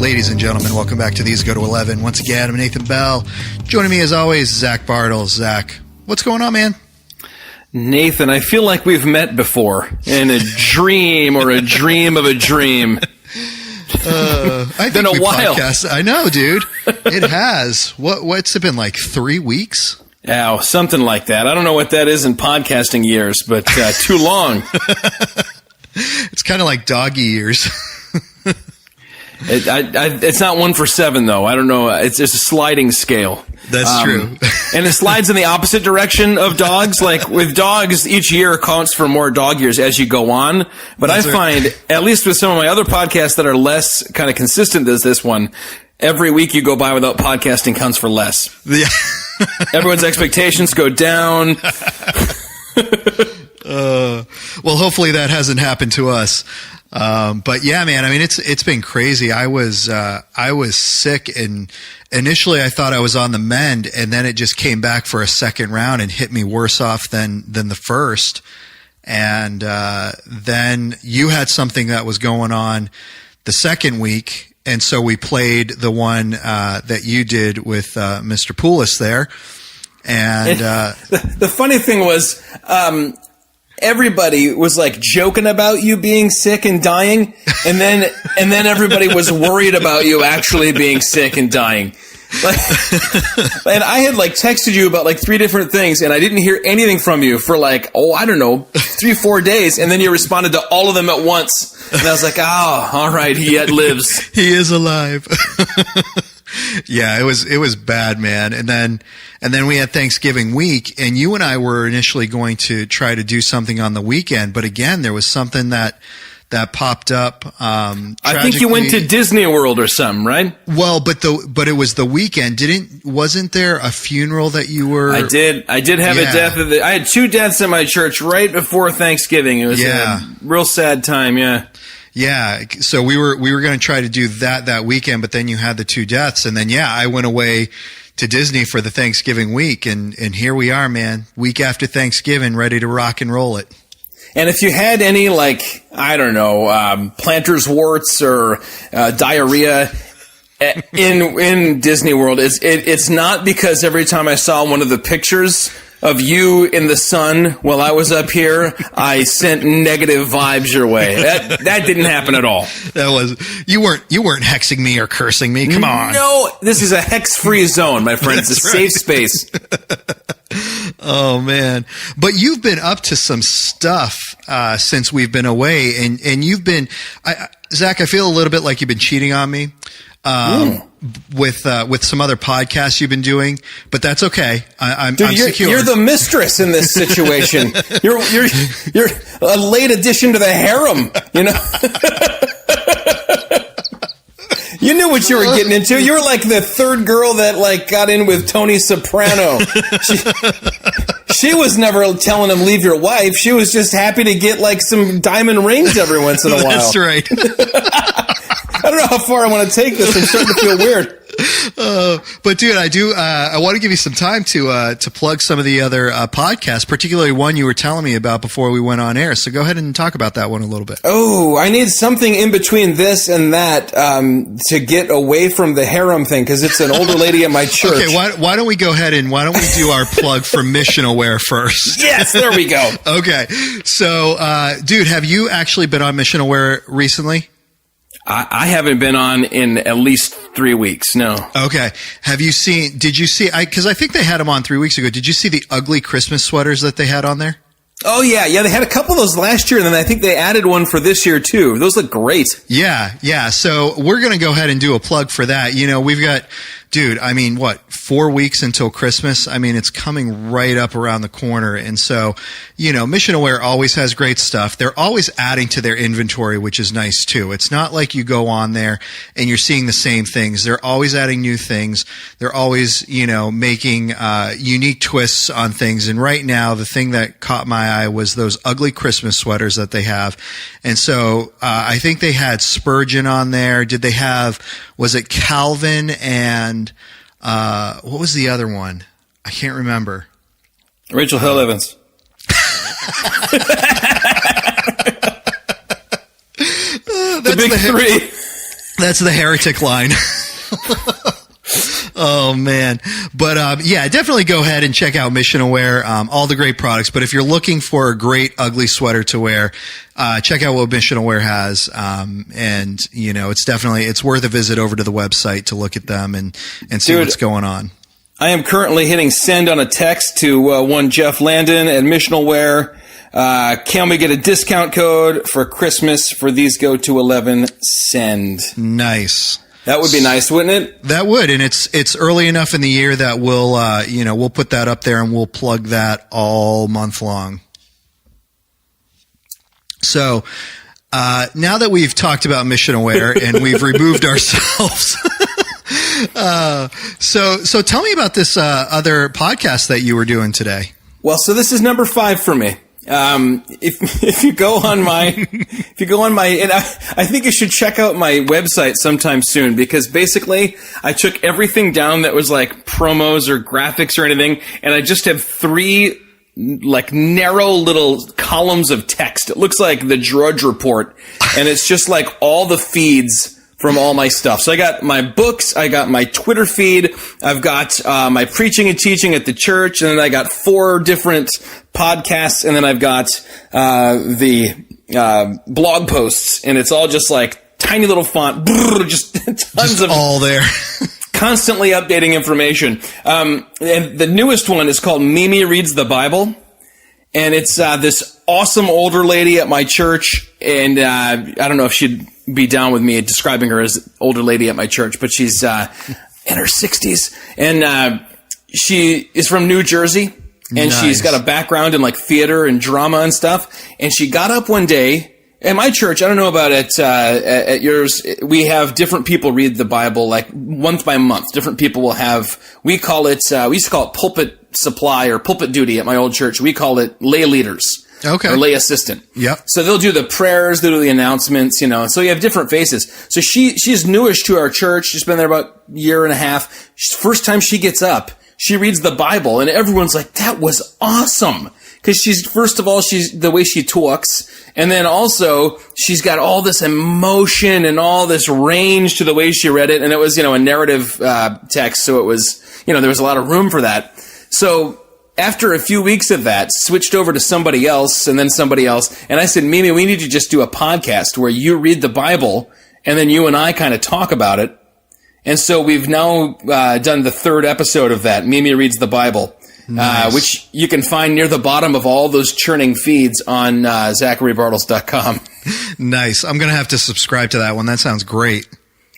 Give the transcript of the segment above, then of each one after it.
Ladies and gentlemen, welcome back to These Go to 11. Once again, I'm Nathan Bell. Joining me as always, Zach Bartles. Zach, what's going on, man? Nathan, I feel like we've met before in a dream or a dream of a dream. I think been a while. I know, dude. It has. What's it been, like 3 weeks? Oh, something like that. I don't know what that is in podcasting years, but too long. It's kind of like doggy years. It's not 1 for 7, though. I don't know. It's just a sliding scale. That's true. And it slides in the opposite direction of dogs. Like with dogs, each year counts for more dog years as you go on. But I find, at least with some of my other podcasts that are less kind of consistent as this one, every week you go by without podcasting counts for less. Yeah. Everyone's expectations go down. Well, hopefully that hasn't happened to us. But yeah, man, I mean, it's been crazy. I was sick, and initially I thought I was on the mend, and then it just came back for a second round and hit me worse off than the first. And, then you had something that was going on the second week. And so we played the one, that you did with, Mr. Poulos there. And, the funny thing was, everybody was like joking about you being sick and dying, and then everybody was worried about you actually being sick and dying. Like, and I had like texted you about like 3 different things, and I didn't hear anything from you for like, I don't know, 3-4 days, and then you responded to all of them at once, and I was like, all right, he yet lives. He is alive. Yeah, it was bad, man. And then we had Thanksgiving week, and you and I were initially going to try to do something on the weekend, but again, there was something that popped up. I think you went to Disney World or something, right? Well, but it was the weekend. Wasn't there a funeral that you were? I did have a death. I had 2 deaths in my church right before Thanksgiving. It was a real sad time. Yeah. Yeah, so we were going to try to do that weekend, but then you had the 2 deaths, and then I went away to Disney for the Thanksgiving week, and here we are, man, week after Thanksgiving, ready to rock and roll it. And if you had any, like, I don't know, plantar's warts or diarrhea in Disney World, it's not because every time I saw one of the pictures of you in the sun while I was up here, I sent negative vibes your way. That didn't happen at all. You weren't hexing me or cursing me. Come on. No, this is a hex-free zone, my friend. It's a safe space. Oh man. But you've been up to some stuff since we've been away, and you've been Zach, I feel a little bit like you've been cheating on me. With some other podcasts you've been doing, but that's okay. I'm secure. You're the mistress in this situation. You're a late addition to the harem. You know. You knew what you were getting into. You were like the 3rd girl that like got in with Tony Soprano. She was never telling him leave your wife. She was just happy to get like some diamond rings every once in a while. That's right. I don't know how far I want to take this. I'm starting to feel weird. But dude, I want to give you some time to plug some of the other podcasts, particularly one you were telling me about before we went on air. So go ahead and talk about that one a little bit. Oh, I need something in between this and that to get away from the harem thing, because it's an older lady at my church. Okay, why don't we go ahead and why don't we do our plug for Missional Wear first? Yes, there we go. Okay, so dude, have you actually been on Missional Wear recently? I haven't been on in at least 3 weeks. No. Okay. Did you see, because I think they had them on 3 weeks ago. Did you see the ugly Christmas sweaters that they had on there? Oh, yeah. Yeah, they had a couple of those last year, and then I think they added one for this year, too. Those look great. Yeah. So we're going to go ahead and do a plug for that. You know, we've got, dude, I mean, 4 weeks until Christmas? I mean, it's coming right up around the corner. And so, you know, Missional Wear always has great stuff. They're always adding to their inventory, which is nice too. It's not like you go on there and you're seeing the same things. They're always adding new things. They're always, you know, making unique twists on things. And right now, the thing that caught my eye was those ugly Christmas sweaters that they have. And so I think they had Spurgeon on there. Did they have, was it Calvin and what was the other one? I can't remember. Rachel Held Evans. The big 3. That's the heretic line. Oh man. But, yeah, definitely go ahead and check out Missional Wear, all the great products. But if you're looking for a great ugly sweater to wear, check out what Missional Wear has. And you know, it's worth a visit over to the website to look at them and see what's going on. I am currently hitting send on a text to, one Jeff Landon at Missional Wear. Can we get a discount code for Christmas for these go to 11? Send. Nice. That would be nice, wouldn't it? That would, and it's early enough in the year that we'll put that up there and we'll plug that all month long. So, now that we've talked about Missional Wear and we've removed ourselves, so tell me about this other podcast that you were doing today. Well, so this is number 5 for me. If you go on my, and I think you should check out my website sometime soon, because basically I took everything down that was like promos or graphics or anything, and I just have 3 like narrow little columns of text. It looks like the Drudge Report, and it's just like all the feeds from all my stuff. So I got my books, I got my Twitter feed, I've got my preaching and teaching at the church, and then I got 4 different podcasts, and then I've got the blog posts, and it's all just like tiny little font, just tons of all there. Constantly updating information. And the newest one is called Mimi Reads the Bible. And it's this awesome older lady at my church, and I don't know if she'd be down with me describing her as older lady at my church, but she's in her 60s, and she is from New Jersey, and Nice. She's got a background in like theater and drama and stuff. And she got up one day. At my church, I don't know about at yours, we have different people read the Bible, like month by month. Different people will have, we used to call it pulpit supply or pulpit duty at my old church. We call it lay leaders. Okay. Or lay assistant. Yep. So they'll do the prayers, they'll do the announcements, you know, and so you have different faces. So she's newish to our church. She's been there about a year and a half. First time she gets up, she reads the Bible, and everyone's like, that was awesome. Because first of all, she's the way she talks, and then also she's got all this emotion and all this range to the way she read it, and it was, a narrative text, so it was, there was a lot of room for that. So after a few weeks of that, switched over to somebody else, and then somebody else, and I said, Mimi, we need to just do a podcast where you read the Bible, and then you and I kind of talk about it. And so we've now done the 3rd episode of that, Mimi Reads the Bible. Nice. Which you can find near the bottom of all those churning feeds on ZacharyBartles.com. Nice. I'm going to have to subscribe to that one. That sounds great.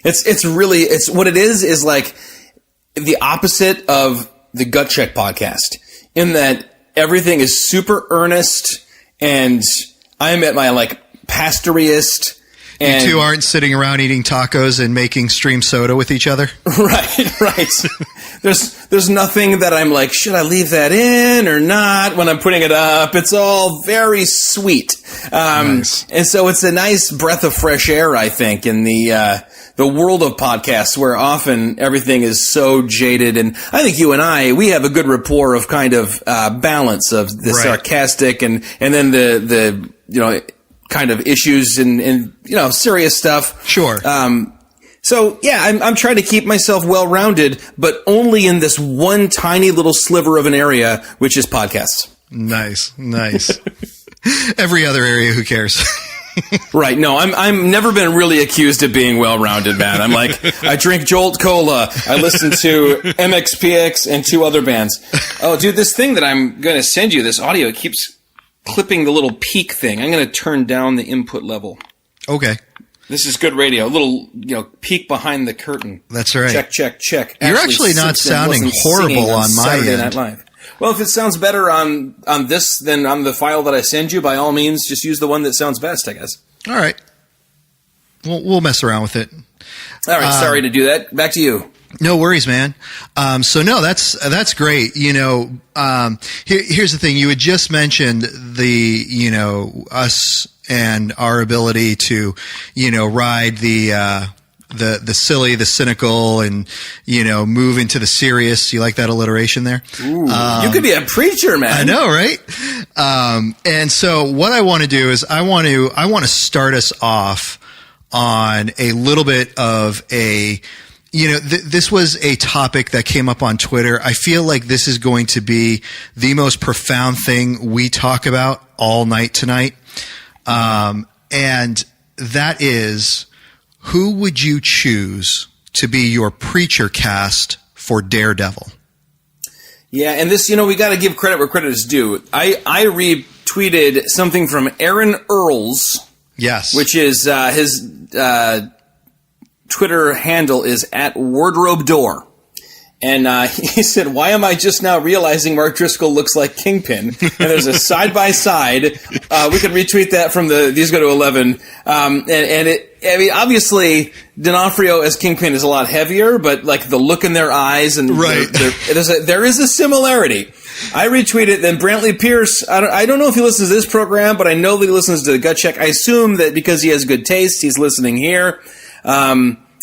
It's what it is like the opposite of the Gut Check podcast, in that everything is super earnest, and I'm at my like pastoriest. And you two aren't sitting around eating tacos and making stream soda with each other? Right. There's nothing that I'm like, should I leave that in or not when I'm putting it up? It's all very sweet. Nice. And so it's a nice breath of fresh air, I think, in the world of podcasts, where often everything is so jaded. And I think you and we have a good rapport of kind of balance of the sarcastic and then the kind of issues and serious stuff. Sure. So yeah, I'm trying to keep myself well-rounded, but only in this one tiny little sliver of an area, which is podcasts. Nice. Every other area, who cares? Right. No, I'm never been really accused of being well-rounded, man. I'm like, I drink Jolt Cola. I listen to MXPX and 2 other bands. Oh, dude, this thing that I'm going to send you, this audio, it keeps clipping the little peak thing. I'm going to turn down the input level. Okay. This is good radio. A little, peek behind the curtain. That's right. Check. You're actually not sounding horrible on my Saturday end. Night Live. Well, if it sounds better on this than on the file that I send you, by all means, just use the one that sounds best, I guess. All right. We'll mess around with it. All right. Sorry to do that. Back to you. No worries, man. So no, that's great. Here's the thing. You had just mentioned us and our ability to, ride the silly, the cynical, and, move into the serious. You like that alliteration there? Ooh, you could be a preacher, man. I know, right? And so what I want to do is I want to start us off on a little bit of a, this was a topic that came up on Twitter. I feel like this is going to be the most profound thing we talk about all night tonight. And that is, who would you choose to be your preacher cast for Daredevil? Yeah, and this, we got to give credit where credit is due. I retweeted something from Aaron Earls. Yes. Which is his Twitter handle is @WardrobeDoor. And he said, "Why am I just now realizing Mark Driscoll looks like Kingpin?" And there's a side-by-side. We could retweet that from these go to 11. Obviously, D'Onofrio as Kingpin is a lot heavier, but like the look in their eyes and right. there is a similarity. I retweeted. Then Brantley Pierce. I don't know if he listens to this program, but I know that he listens to the Gut Check. I assume that because he has good taste, he's listening here.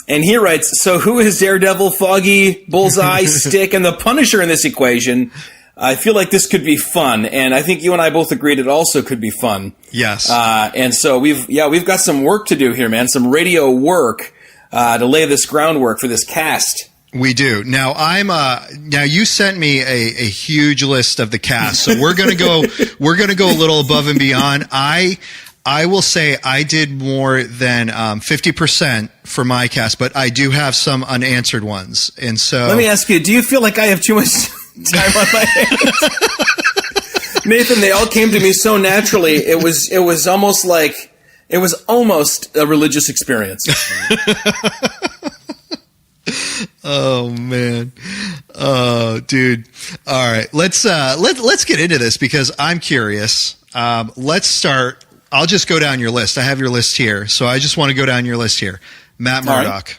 And he writes, "So who is Daredevil, Foggy, Bullseye, Stick, and the Punisher in this equation? I feel like this could be fun." And I think you and I both agreed it also could be fun. Yes. And so we've got some work to do here, man. Some radio work to lay this groundwork for this cast. We do. Now now you sent me a huge list of the cast. So we're going to go a little above and beyond. I will say I did more than 50% for my cast, but I do have some unanswered ones. And so let me ask you, do you feel like I have too much time on my hands? Nathan, they all came to me so naturally. It was almost a religious experience. Oh man. Oh dude. All right. Let's get into this because I'm curious. Let's start. I'll just go down your list. I have your list here. So I just want to go down your list here. Matt Murdock. Right.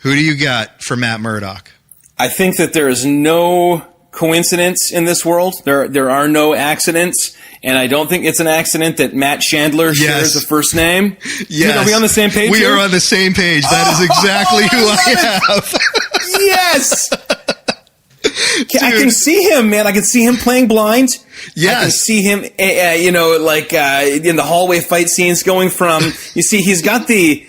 Who do you got for Matt Murdock? I think that there is no coincidence in this world. There are no accidents. And I don't think it's an accident that Matt Chandler shares a first name. Yes. Are we on the same page? We are on the same page. That is exactly who I have. Yes. I can see him, man. I can see him playing blind. Yes. I can see him, in the hallway fight scenes going from, you see, he's got the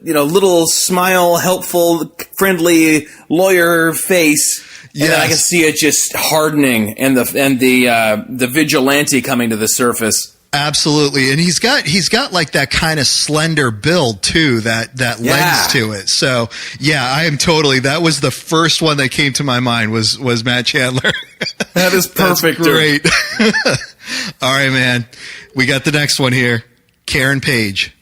little smile, helpful, friendly lawyer face. And then I can see it just hardening and the vigilante coming to the surface. Absolutely. And he's got like that kind of slender build too, that lends to it. So yeah, that was the first one that came to my mind was Matt Chandler. That is perfect. That's great. All right, man. We got the next one here. Karen Page.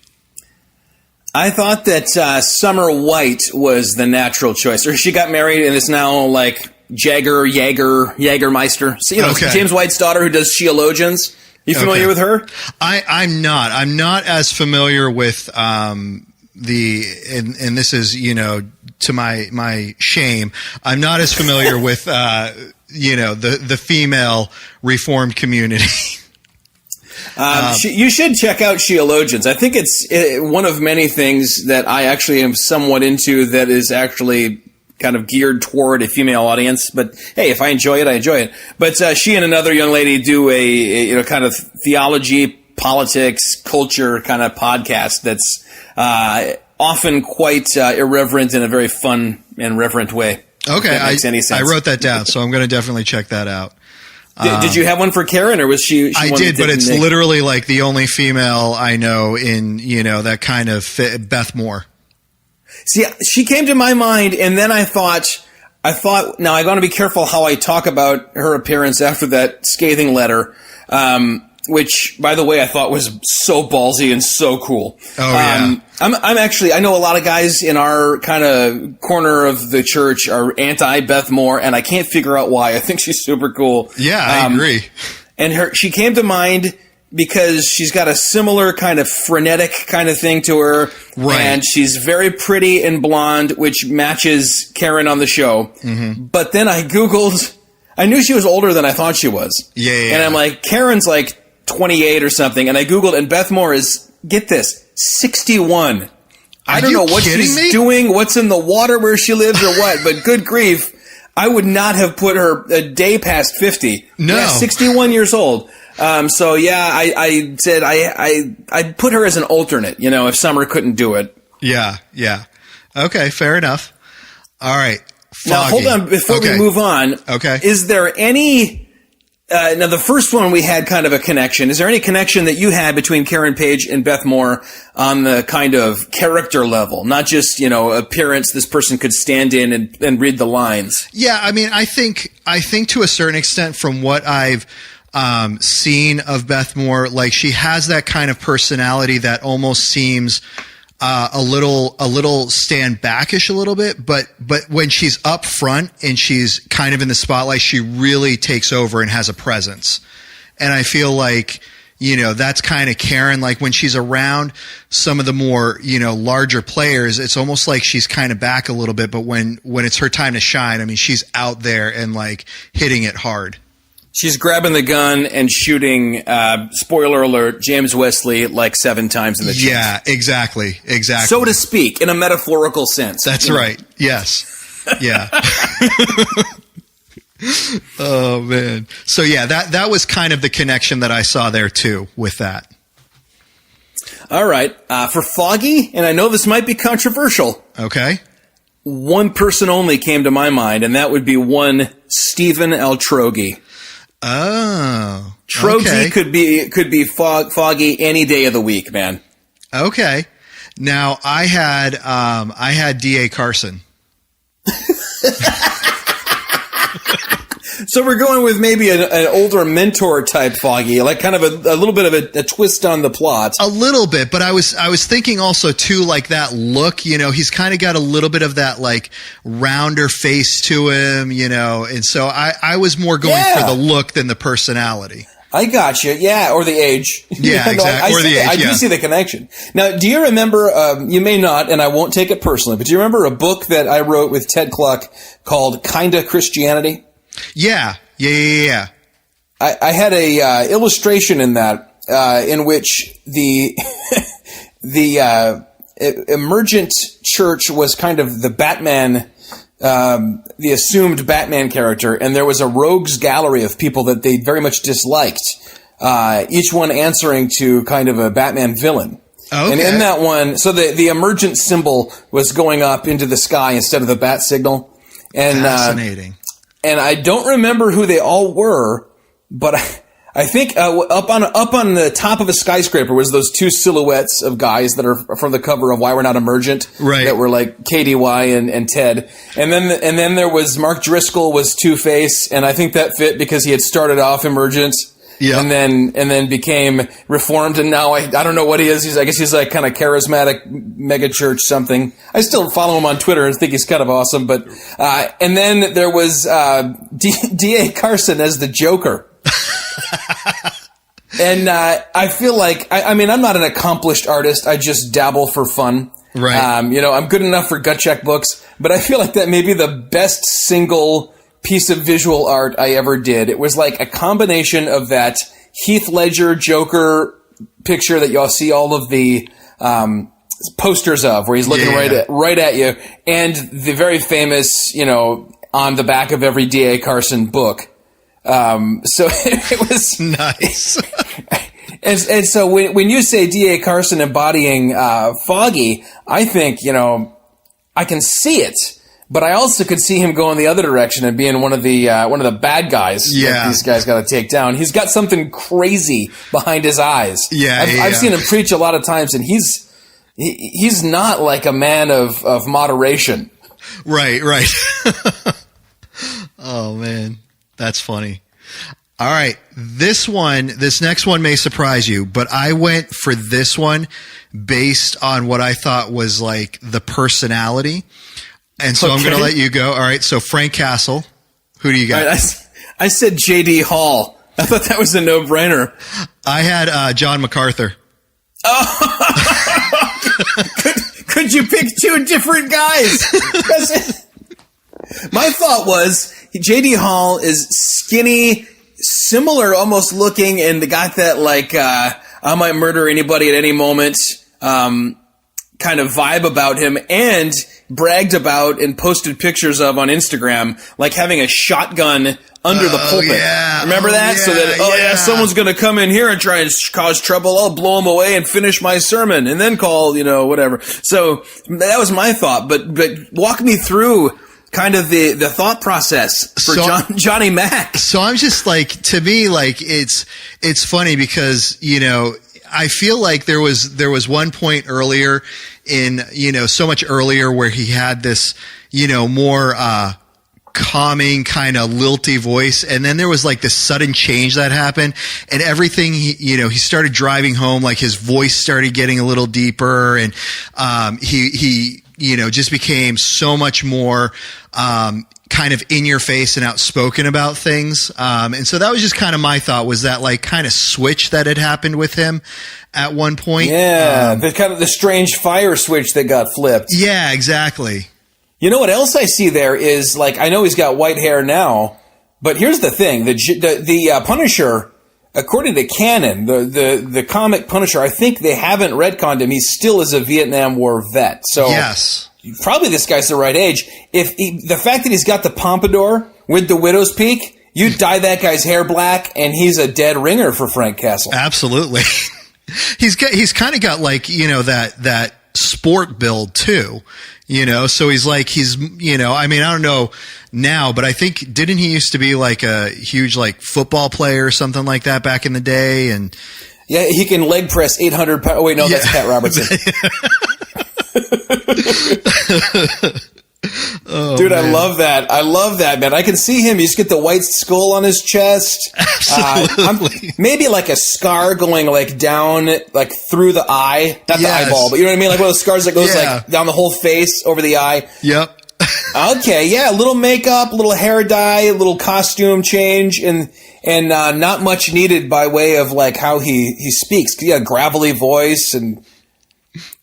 I thought that Summer White was the natural choice. Or she got married and is now like Jagermeister. So, James White's daughter who does Sheologians. You familiar with her? I'm not. I'm not as familiar with and this is, to my shame, I'm not as familiar with the female Reformed community. You should check out Sheologians. I think it's one of many things that I actually am somewhat into that is actually kind of geared toward a female audience. But hey, if I enjoy it, I enjoy it. But she and another young lady do a kind of theology, politics, culture kind of podcast that's often quite irreverent in a very fun and reverent way. Okay, that makes any sense. I wrote that down, so I'm going to definitely check that out. Did you have one for Karen, or was she I did, but it's literally like the only female I know in, that kind of Beth Moore. See, she came to my mind, and then I thought, now I got to be careful how I talk about her appearance after that scathing letter, which, by the way, I thought was so ballsy and so cool. Oh, yeah. I know a lot of guys in our kind of corner of the church are anti-Beth Moore, and I can't figure out why. I think she's super cool. Yeah, I agree. And she came to mind because she's got a similar kind of frenetic kind of thing to her. Right. And she's very pretty and blonde, which matches Karen on the show. Mm-hmm. But then I Googled, I knew she was older than I thought she was. Yeah. And I'm like, Karen's like 28 or something. And I Googled, and Beth Moore is, get this, 61. I don't know what she's doing, what's in the water where she lives or what, but good grief, I would not have put her a day past 50. No. Yeah, 61 years old. So yeah, I said I'd put her as an alternate, if Summer couldn't do it. Yeah. Okay, fair enough. All right. Foggy. Now hold on before we move on. Okay. Is there any? Now the first one we had kind of a connection. Is there any connection that you had between Karen Page and Beth Moore on the kind of character level, not just appearance? This person could stand in and read the lines. Yeah, I mean, I think to a certain extent, from what I've seen of Beth Moore, like she has that kind of personality that almost seems a little stand backish a little bit, but when she's up front and she's kind of in the spotlight, she really takes over and has a presence. And I feel like, that's kind of Karen. Like when she's around some of the more, larger players, it's almost like she's kind of back a little bit, but when it's her time to shine, I mean, she's out there and like hitting it hard. She's grabbing the gun and shooting, spoiler alert, James Wesley like 7 times in the chest. Yeah, exactly. So to speak, in a metaphorical sense. That's right. Yes. Yeah. Oh, man. So, yeah, that was kind of the connection that I saw there, too, with that. All right. For Foggy, and I know this might be controversial. Okay. One person only came to my mind, and that would be one Stephen Altroghi. Oh, Trogi could be Foggy any day of the week, man. Okay. Now I had D.A. Carson. So we're going with maybe an older mentor type Foggy, like kind of a little bit of a twist on the plot. A little bit, but I was thinking also too, like that look, he's kind of got a little bit of that like rounder face to him, and so I was more going for the look than the personality. I got you. Yeah, or the age. Yeah, exactly. Or the age, I do see the connection. Now, do you remember, you may not, and I won't take it personally, but do you remember a book that I wrote with Ted Kluck called Kinda Christianity? Yeah. I had a illustration in that in which the emergent church was kind of the Batman, the assumed Batman character, and there was a rogues gallery of people that they very much disliked, each one answering to kind of a Batman villain. Okay. And in that one, so the emergent symbol was going up into the sky instead of the bat signal. And fascinating. And I don't remember who they all were, but I think up on the top of a skyscraper was those 2 silhouettes of guys that are from the cover of Why We're Not Emergent, right? That were like KDY and Ted, and then there was Mark Driscoll was Two-Face, and I think that fit because he had started off Emergent. Yeah. And then became Reformed, and now I don't know what he is. I guess he's like kind of charismatic megachurch something. I still follow him on Twitter and think he's kind of awesome. But and then there was D.A. Carson as the Joker. And I feel like I mean I'm not an accomplished artist. I just dabble for fun. Right. I'm good enough for gut check books, but I feel like that may be the best single piece of visual art I ever did. It was like a combination of that Heath Ledger Joker picture that y'all see all of the posters of, where he's looking right at you, and the very famous, on the back of every D.A. Carson book. So it was nice. And so when you say D.A. Carson embodying Foggy, I think, I can see it. But I also could see him going the other direction and being one of the bad guys that these guys got to take down. He's got something crazy behind his eyes. I've seen him preach a lot of times, and he's not like a man of moderation. Right. Oh man, that's funny. All right, this next one may surprise you, but I went for this one based on what I thought was like the personality. And so I'm going to let you go. All right. So Frank Castle, who do you got? Right, I said J.D. Hall. I thought that was a no-brainer. I had John MacArthur. Oh, could you pick 2 different guys? My thought was J.D. Hall is skinny, similar almost looking, and got that like I might murder anybody at any moment kind of vibe about him, and bragged about and posted pictures of on Instagram, like having a shotgun under the pulpit. Yeah. Remember that? So that, someone's going to come in here and try and cause trouble. I'll blow them away and finish my sermon and then call, whatever. So that was my thought. But walk me through kind of the thought process for Johnny Mac. So I'm just like, to me, like, it's funny because, I feel like there was one point earlier in, so much earlier where he had this, more, calming kind of lilty voice, and then there was like this sudden change that happened, and everything he started driving home, like his voice started getting a little deeper, and he just became so much more kind of in your face and outspoken about things, and so that was just kind of my thought, was that like kind of switch that had happened with him at one point. The strange fire switch that got flipped. Yeah, exactly. You know what else I see there is, like, I know he's got white hair now, but here's the thing. The Punisher, according to canon, the comic Punisher, I think they haven't retconned him. He still is a Vietnam War vet. So yes, probably this guy's the right age. The fact that he's got the pompadour with the widow's peak, you dye that guy's hair black and he's a dead ringer for Frank Castle. Absolutely. He's kind of got like, that sport build too. So he's like, I mean, I don't know now, but I think, didn't he used to be like a huge, like, football player or something like that back in the day? And yeah, he can leg press 800 pounds. Oh, wait, no, that's Pat Robertson. Oh, dude, man. I love that, man. I can see him. You just get the white skull on his chest. Absolutely. Maybe like a scar going like down, like through the eye. Not the eyeball, but you know what I mean? Like one of those scars that goes like down the whole face, over the eye. Yep. Okay, yeah, a little makeup, a little hair dye, a little costume change, and not much needed by way of like how he speaks. He got a gravelly voice and...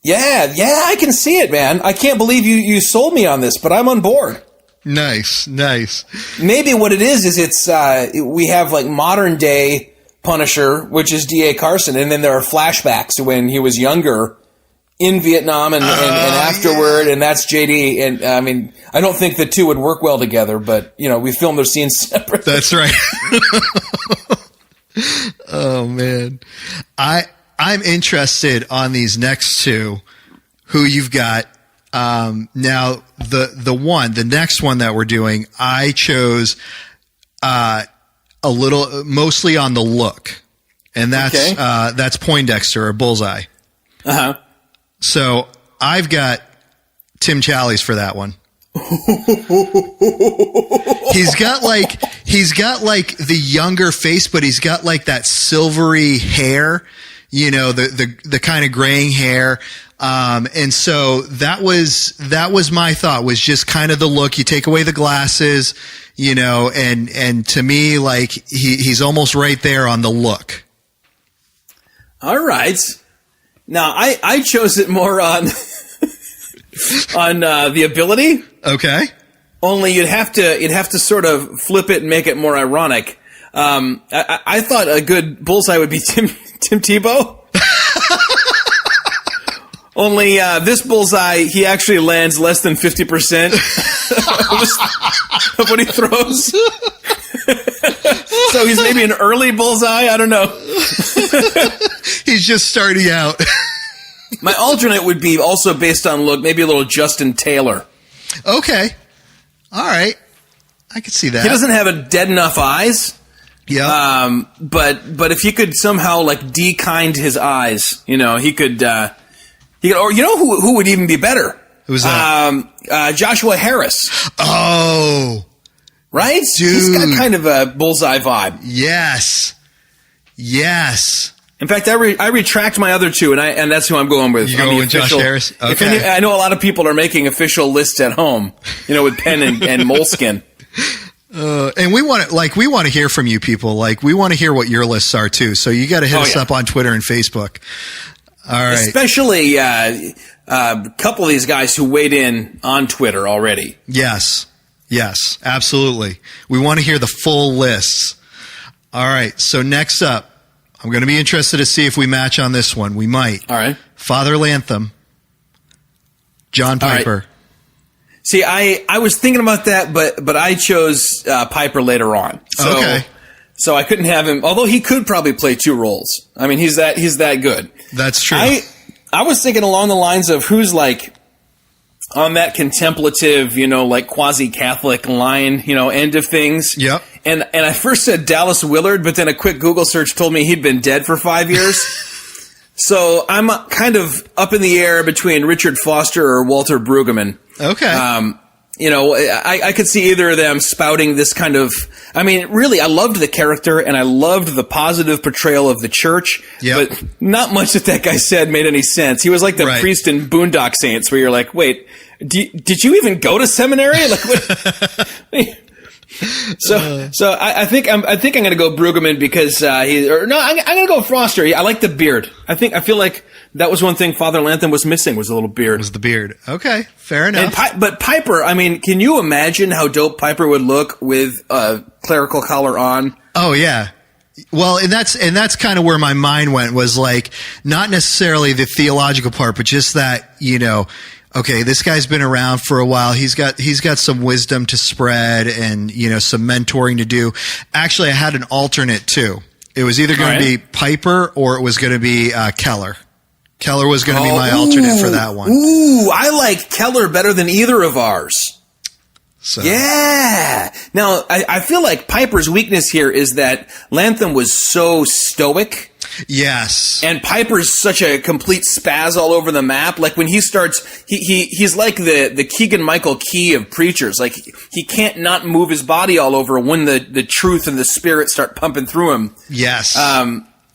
Yeah, I can see it, man. I can't believe you sold me on this, but I'm on board. Nice. Maybe what it is it's we have like modern day Punisher, which is D.A. Carson, and then there are flashbacks to when he was younger in Vietnam and afterward, and that's JD. And I mean, I don't think the two would work well together, but we filmed their scenes separately. That's right. Oh man, I'm interested on these next two, who you've got. Now the next one that we're doing, I chose, mostly on the look, and that's Poindexter or Bullseye. Uh-huh. So I've got Tim Challies for that one. He's got like the younger face, but he's got like that silvery hair. The kind of graying hair. And so that was my thought, was just kind of the look. You take away the glasses, and to me, like he's almost right there on the look. All right. Now I chose it more on, the ability. Okay. Only you'd have to sort of flip it and make it more ironic. I thought a good Bullseye would be Tim Tebow. Only this Bullseye, he actually lands less than 50% of what he throws. So he's maybe an early Bullseye. I don't know. He's just starting out. My alternate would be also based on look, maybe a little Justin Taylor. Okay. All right. I could see that. He doesn't have a dead enough eyes. Yeah. But if you could somehow like de-kind his eyes, he could, or who would even be better? Who's that? Joshua Harris. Oh. Right? Dude. He's got kind of a Bullseye vibe. Yes. In fact, I retract my other two, and that's who I'm going with. You go with Josh Harris? Okay. I know a lot of people are making official lists at home, with pen and moleskin. And we want to hear from you people. Like, we want to hear what your lists are too. So you got to hit us up on Twitter and Facebook. All right. Especially a couple of these guys who weighed in on Twitter already. Yes, absolutely. We want to hear the full lists. All right. So next up, I'm going to be interested to see if we match on this one. We might. All right. Father Lantham, John Piper. See, I was thinking about that, but I chose Piper later on. So, okay. So I couldn't have him, although he could probably play two roles. I mean, he's that good. That's true. I was thinking along the lines of who's like on that contemplative, like quasi-Catholic line, end of things. Yep. And I first said Dallas Willard, but then a quick Google search told me he'd been dead for 5 years. So I'm kind of up in the air between Richard Foster or Walter Brueggemann. Okay. I could see either of them spouting this kind of, I mean, really, I loved the character and I loved the positive portrayal of the church, but not much that guy said made any sense. He was like the priest in Boondock Saints where you're like, wait, did you even go to seminary? Like, what? So I think I'm going to go Brueggemann because I'm going to go Foster. I like the beard. I feel like that was one thing Father Lantham was missing was a little beard. Was the beard. Okay, fair enough. But Piper, I mean, can you imagine how dope Piper would look with a clerical collar on? Oh yeah. Well, and that's kind of where my mind went, was like not necessarily the theological part, but just that, okay, this guy's been around for a while. He's got some wisdom to spread and, some mentoring to do. Actually, I had an alternate too. It was either going to be Piper or it was going to be Keller. Keller was going to be my alternate for that one. Ooh, I like Keller better than either of ours. So. Yeah. Now, I feel like Piper's weakness here is that Lantham was so stoic. Yes. And Piper's such a complete spaz all over the map. Like when he starts, he's like the Keegan-Michael Key of preachers. Like he can't not move his body all over when the truth and the spirit start pumping through him. Yes.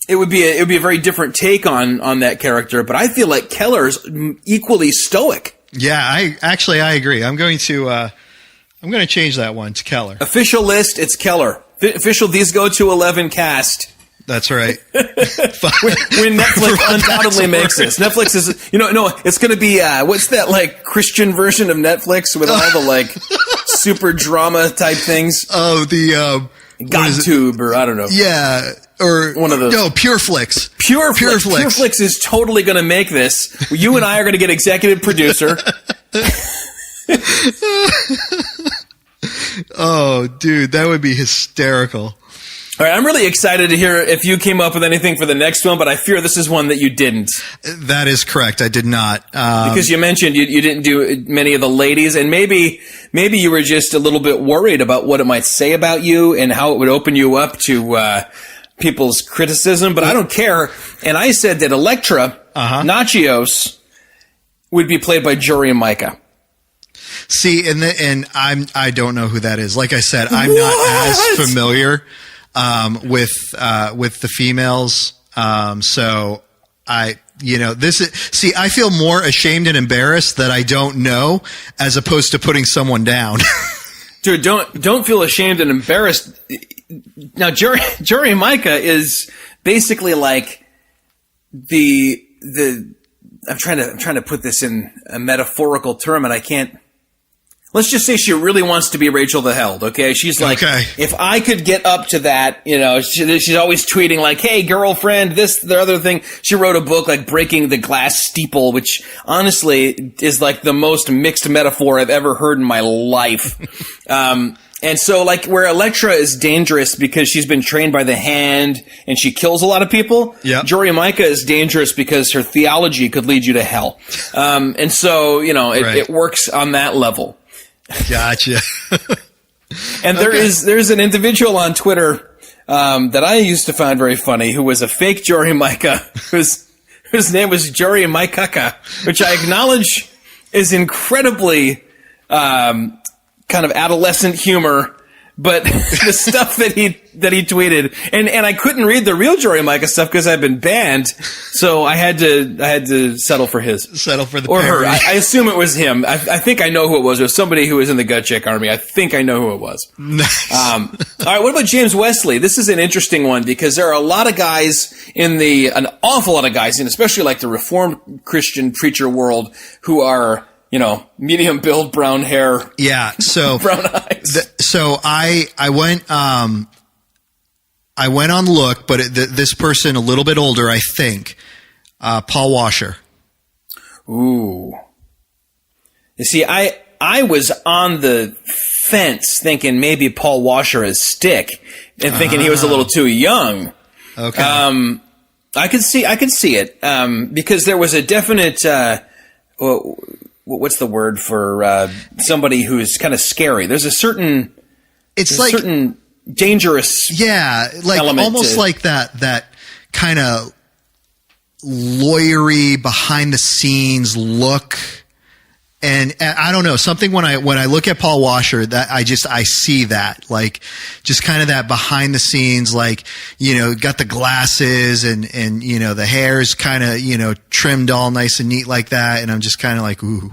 It would be a very different take on that character, but I feel like Keller's equally stoic. Yeah, I agree. I'm going to change that one to Keller. Official list, it's Keller. Official These Go to 11 cast. That's right. when Netflix undoubtedly makes this. Netflix is, it's going to be, what's that like Christian version of Netflix with all the like super drama type things? Oh, the, GodTube or I don't know. Yeah. Or one of those. No, PureFlix. PureFlix. PureFlix is totally going to make this. You and I are going to get executive producer. Oh, dude, that would be hysterical. All right, I'm really excited to hear if you came up with anything for the next one, but I fear this is one that you didn't. That is correct. I did not. Because you mentioned you didn't do many of the ladies, and maybe you were just a little bit worried about what it might say about you and how it would open you up to people's criticism, but I don't care. And I said that Electra, Nachios, would be played by Jory and Micah. See, and I don't know who that is. Like I said, I'm not as familiar with the females. So I feel more ashamed and embarrassed that I don't know as opposed to putting someone down. Dude, don't feel ashamed and embarrassed. Now, Jory and Micah is basically like I'm trying to put this in a metaphorical term and I can't. Let's just say she really wants to be Rachel the Held, okay? She's like, if I could get up to that, she's always tweeting like, hey, girlfriend, this, the other thing. She wrote a book like Breaking the Glass Steeple, which honestly is like the most mixed metaphor I've ever heard in my life. And so like where Electra is dangerous because she's been trained by the hand and she kills a lot of people, Jory Micah is dangerous because her theology could lead you to hell. And so, it works on that level. Gotcha. And there's an individual on Twitter that I used to find very funny who was a fake Jory Micah whose name was Jory Micah, which I acknowledge is incredibly kind of adolescent humor, but the stuff that he tweeted, and I couldn't read the real Jory Micah stuff because I've been banned, so I had to settle for his. Settle for the or parody. her. I assume it was him. I think I know who it was. It was somebody who was in the Gut Check Army. I think I know who it was. Nice. All right. What about James Wesley? This is an interesting one because there are a lot of guys an awful lot of guys, and especially like the Reformed Christian preacher world, who are medium build, brown hair. Yeah. So brown eyes. So I went on look, but this person a little bit older, I think, Paul Washer. Ooh. You see, I was on the fence thinking maybe Paul Washer is Stick and thinking he was a little too young. Okay. I could see it because there was a definite what's the word for somebody who's kind of scary. There's a certain dangerous like almost like that kind of lawyery behind the scenes look. And I don't know, something when I look at Paul Washer, that I see that, like, just kind of that behind the scenes, like, got the glasses and, the hair's kind of, trimmed all nice and neat like that. And I'm just kind of like, ooh.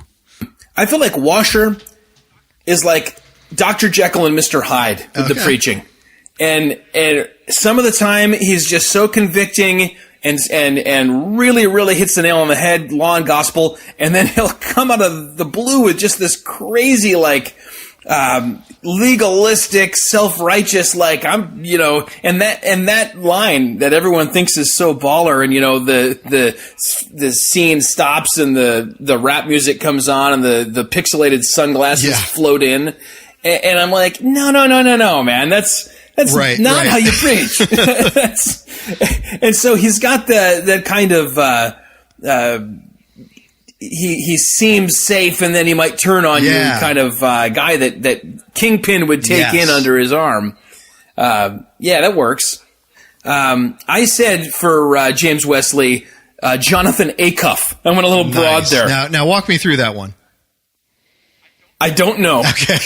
I feel like Washer is like Dr. Jekyll and Mr. Hyde with the preaching. And some of the time he's just so convicting and really, really hits the nail on the head, law and gospel, and then he'll come out of the blue with just this crazy, like, legalistic, self-righteous, like, and that line that everyone thinks is so baller, and, the scene stops and the rap music comes on and the pixelated sunglasses float in, and I'm like, no, man, that's not how you preach. And so he's got that kind of he seems safe, and then he might turn on you kind of guy that Kingpin would take in under his arm. That works. I said for James Wesley, Jonathan Acuff. I went a little broad there. Now walk me through that one. I don't know. Okay.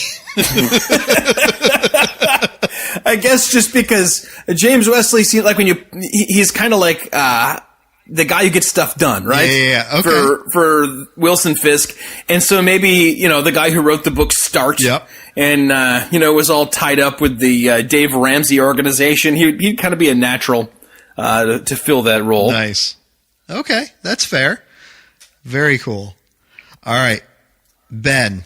I guess just because James Wesley seems like he's kind of like the guy who gets stuff done, right? Yeah. Okay. For Wilson Fisk, and so maybe the guy who wrote the book Start, and was all tied up with the Dave Ramsey organization. He'd kind of be a natural to fill that role. Nice. Okay, that's fair. Very cool. All right, Ben.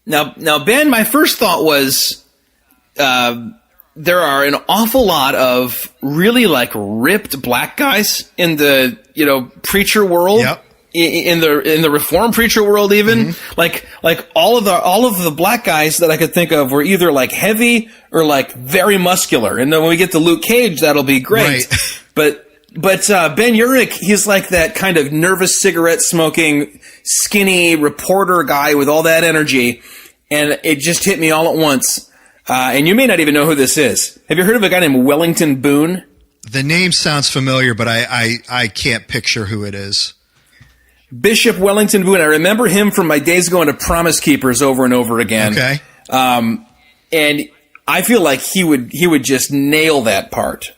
Now, Ben, my first thought was there are an awful lot of really like ripped black guys in the preacher world. Yep. In the Reform preacher world, even like all of the black guys that I could think of were either like heavy or like very muscular. And then when we get to Luke Cage, that'll be great. Right. But Ben Urich, he's like that kind of nervous cigarette smoking, skinny reporter guy with all that energy. And it just hit me all at once. And you may not even know who this is. Have you heard of a guy named Wellington Boone? The name sounds familiar, but I can't picture who it is. Bishop Wellington Boone. I remember him from my days going to Promise Keepers over and over again. Okay. And I feel like he would just nail that part.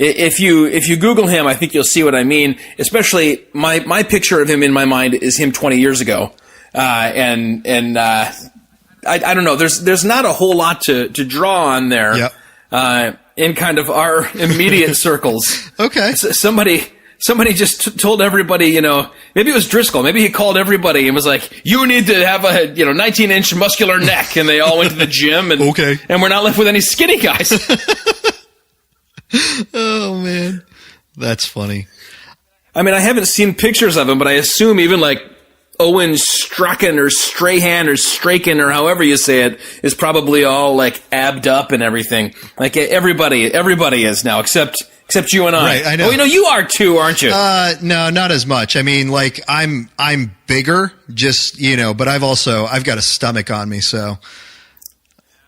If you Google him, I think you'll see what I mean. Especially my picture of him in my mind is him 20 years ago. I don't know. There's not a whole lot to draw on there. Yep. In kind of our immediate circles. Okay. Somebody just told everybody, maybe it was Driscoll. Maybe he called everybody and was like, "You need to have a 19-inch muscular neck," and they all went to the gym. And and we're not left with any skinny guys. Oh man, that's funny. I mean, I haven't seen pictures of him, but I assume even like Owen Strachan or Strahan or Straken or however you say it is probably all like abbed up and everything. Like everybody is now, except you and I. Right, I know. Oh, you are too, aren't you? No, not as much. I mean, like I'm bigger, just but I've got a stomach on me, so.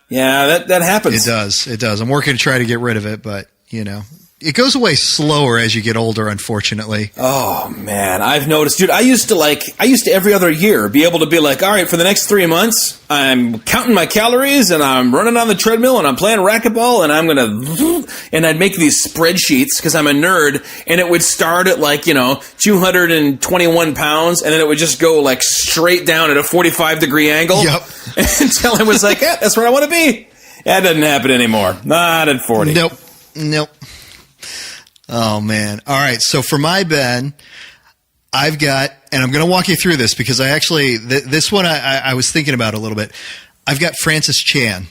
Yeah, that happens. It does. I'm working to try to get rid of it, but it goes away slower as you get older, unfortunately. Oh man, I've noticed, dude. I used to every other year be able to be like, all right, for the next 3 months, I'm counting my calories and I'm running on the treadmill and I'm playing racquetball and I'd make these spreadsheets because I'm a nerd, and it would start at 221 pounds, and then it would just go like straight down at a 45-degree angle. Yep. Until I was like, yeah, that's where I want to be. That doesn't happen anymore. Not at 40. Nope. Oh, man. All right. So for my Ben, I've got, and I'm going to walk you through this because I actually, this one I was thinking about a little bit. I've got Francis Chan.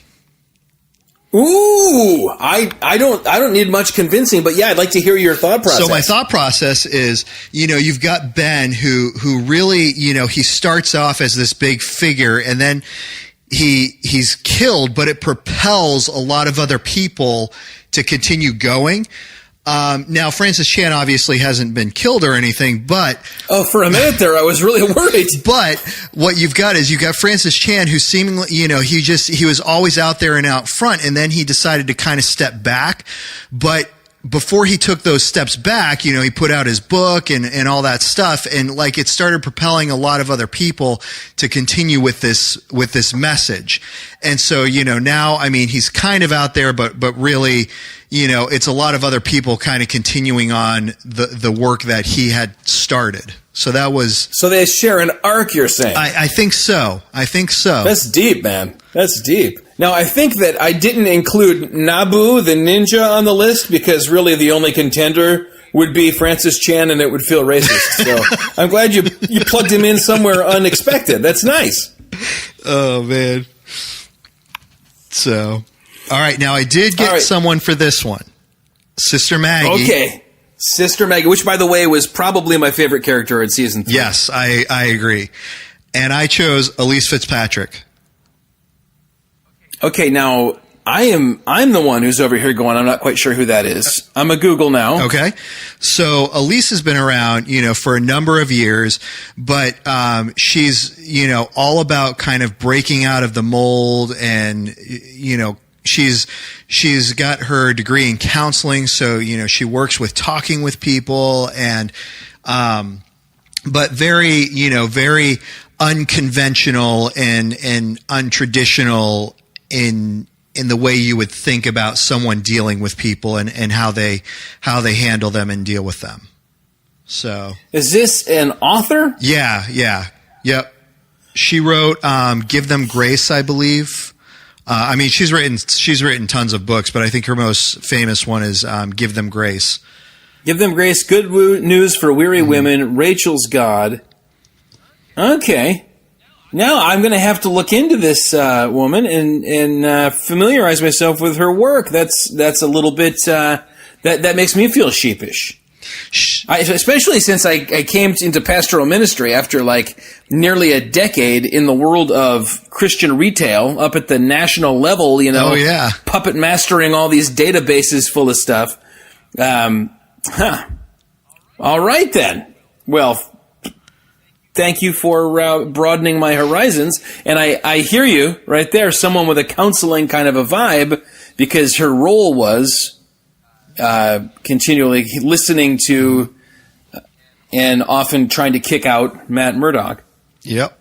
Ooh, I don't need much convincing, but yeah, I'd like to hear your thought process. So my thought process is, you've got Ben who really, he starts off as this big figure, and then he's killed, but it propels a lot of other people to continue going. Now, Francis Chan obviously hasn't been killed or anything, but... Oh, for a minute there, I was really worried. But what you've got Francis Chan, who seemingly, he was always out there and out front, and then he decided to kind of step back. But before he took those steps back, he put out his book and all that stuff, and like it started propelling a lot of other people to continue with this message. And so, now, I mean, he's kind of out there, but really, it's a lot of other people kind of continuing on the work that he had started. So that was... So they share an arc, you're saying? I think so. That's deep, man. That's deep. Now, I think that I didn't include Nabu, the ninja, on the list because really the only contender would be Francis Chan, and it would feel racist. So I'm glad you plugged him in somewhere unexpected. That's nice. Oh, man. So, all right. Now, I did get someone for this one. Sister Maggie. Okay. Sister Maggie, which, by the way, was probably my favorite character in season 3. Yes, I agree. And I chose Elise Fitzpatrick. Okay, now I'm the one who's over here going, I'm not quite sure who that is. I'm a Google now. Okay. So Elise has been around, for a number of years, but she's, all about kind of breaking out of the mold, and, she's got her degree in counseling, so, she works with talking with people, and but very, very unconventional and untraditional in the way you would think about someone dealing with people and how they handle them and deal with them. So, is this an author? Yeah. Yep. She wrote Give Them Grace, I believe. I mean, she's written tons of books, but I think her most famous one is Give Them Grace. Give Them Grace, Good News for Weary Women, Rachel's God. Okay. Now I'm going to have to look into this woman and familiarize myself with her work. That's a little bit that makes me feel sheepish. Especially since I came into pastoral ministry after like nearly a decade in the world of Christian retail up at the national level, Oh, yeah. Puppet mastering all these databases full of stuff. All right then. Well, thank you for broadening my horizons. And I hear you right there, someone with a counseling kind of a vibe, because her role was continually listening to and often trying to kick out Matt Murdock. Yep.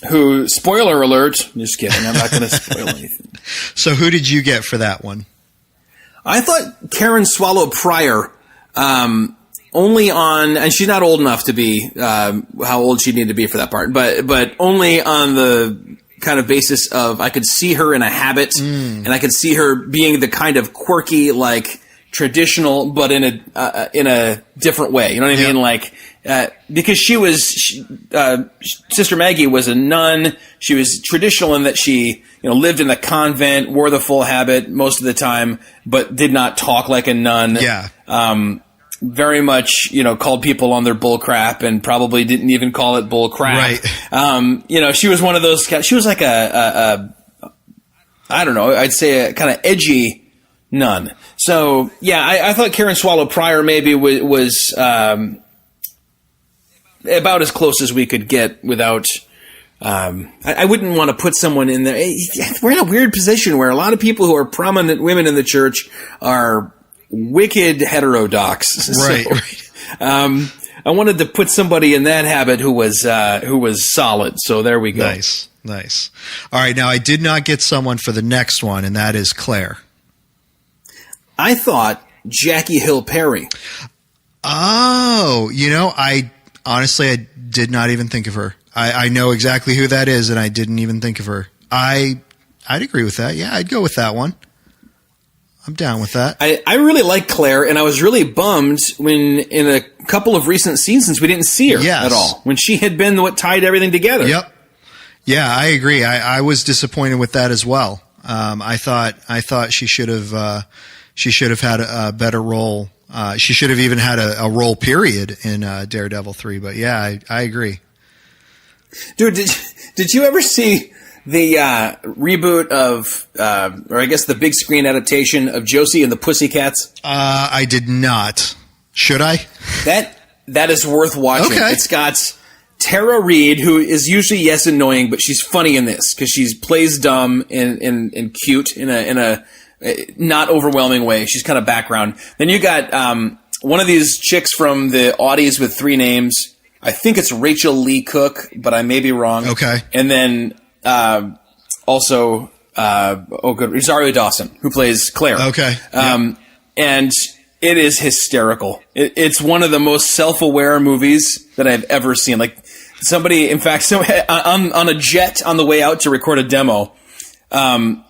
Who, spoiler alert, just kidding, I'm not going to spoil anything. So who did you get for that one? I thought Karen Swallow Pryor, only on, and she's not old enough to be how old she'd need to be for that part, but only on the kind of basis of I could see her in a habit, and I could see her being the kind of quirky, like traditional, but in a different way. You know what I mean? Like because Sister Maggie was a nun. She was traditional in that she lived in the convent, wore the full habit most of the time, but did not talk like a nun. Yeah. Very much, called people on their bull crap and probably didn't even call it bull crap. Right. She was one of those, she was like I don't know, I'd say a kind of edgy nun. So, yeah, I thought Karen Swallow Pryor maybe was about as close as we could get without, I wouldn't want to put someone in there. We're in a weird position where a lot of people who are prominent women in the church are wicked heterodox. Right. So, I wanted to put somebody in that habit who was solid. So there we go. Nice. All right. Now I did not get someone for the next one, and that is Claire. I thought Jackie Hill Perry. Oh, I did not even think of her. I know exactly who that is, and I didn't even think of her. I'd agree with that. Yeah, I'd go with that one. I'm down with that. I really like Claire, and I was really bummed when in a couple of recent seasons we didn't see her at all. When she had been what tied everything together. Yep. Yeah, I agree. I was disappointed with that as well. I thought she should have had a better role. She should have even had a role period in Daredevil 3. But yeah, I agree. Dude, did you ever see the reboot of, or I guess the big screen adaptation of Josie and the Pussycats? I did not. Should I? That is worth watching. Okay. It's got Tara Reid, who is usually, yes, annoying, but she's funny in this because she plays dumb and cute in a not overwhelming way. She's kind of background. Then you got one of these chicks from the Audis with 3 names. I think it's Rachel Lee Cook, but I may be wrong. Okay. And then also, Rosario Dawson, who plays Claire. Okay. And it is hysterical. It's one of the most self-aware movies that I've ever seen. Like somebody, in fact, on a jet on the way out to record a demo,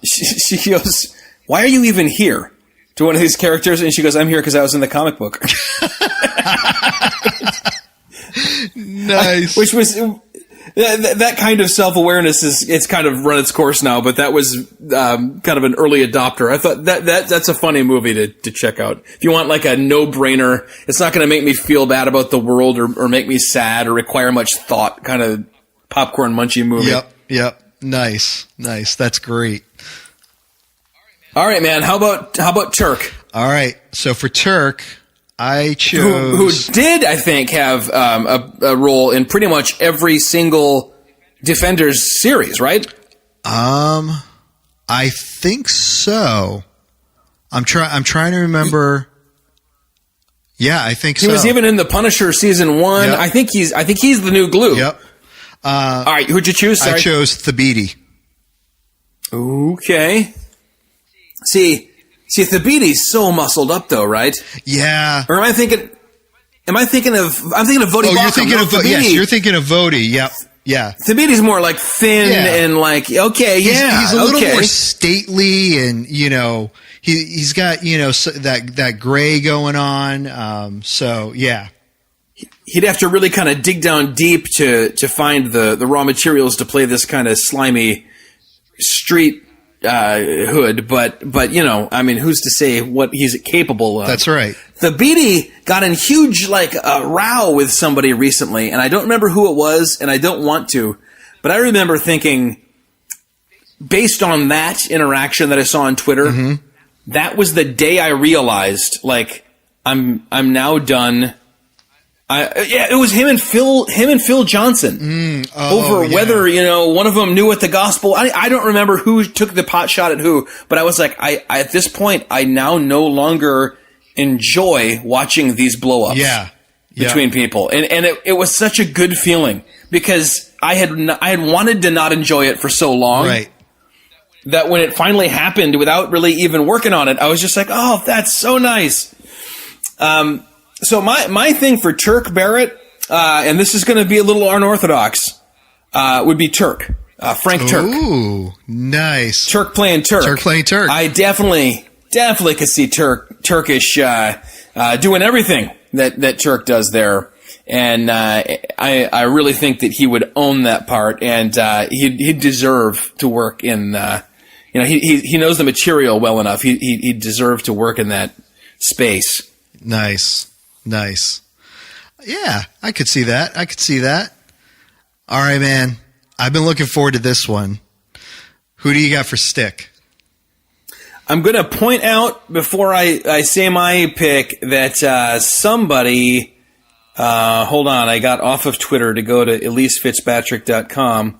she goes, "Why are you even here?" to one of these characters, and she goes, "I'm here because I was in the comic book." Nice. Which was that kind of self-awareness it's kind of run its course now, but that was kind of an early adopter. I thought that's a funny movie to check out. If you want like a no-brainer, it's not going to make me feel bad about the world or make me sad or require much thought, kind of popcorn munchy movie. Yep. Nice. That's great. All right, man. How about Turk? All right. So for Turk, I chose who did, I think, have a role in pretty much every single Defenders series, right? I think so. I'm trying to remember. Yeah, I think so. He was even in the Punisher season 1. Yep. I think he's the new glue. Yep. All right, who'd you choose? Sorry. I chose Thabiti. Okay. See, Thabiti's so muscled up, though, right? Yeah. Or am I thinking of Vody Bakum? You're thinking of yes, you're thinking of Vody. Yep. Yeah. Thabiti's more like thin and like okay, he's a little more stately, and he's got that gray going on. So yeah. He'd have to really kind of dig down deep to find the raw materials to play this kind of slimy street hood, but I mean, who's to say what he's capable of? That's right. Thabiti got in huge row with somebody recently, and I don't remember who it was, and I don't want to, but I remember thinking, based on that interaction that I saw on Twitter, that was the day I realized, I'm now done. It was him and Phil Johnson over whether, one of them knew what the gospel. I don't remember who took the pot shot at who, but I was like, at this point, I now no longer enjoy watching these blow ups between people. And it was such a good feeling because I had wanted to not enjoy it for so long. Right. That when it finally happened without really even working on it, I was just like, oh, that's so nice. So my thing for Turk Barrett, and this is going to be a little unorthodox, would be Turk, Frank Turk. Ooh, nice. Turk playing Turk. Turk playing Turk. I definitely could see Turkish doing everything that Turk does there, and I really think that he would own that part, and he'd deserve to work in. He knows the material well enough. He'd deserve to work in that space. Nice. Yeah, I could see that. All right, man. I've been looking forward to this one. Who do you got for Stick? I'm going to point out before I say my pick that somebody, hold on, I got off of Twitter to go to EliseFitzpatrick.com.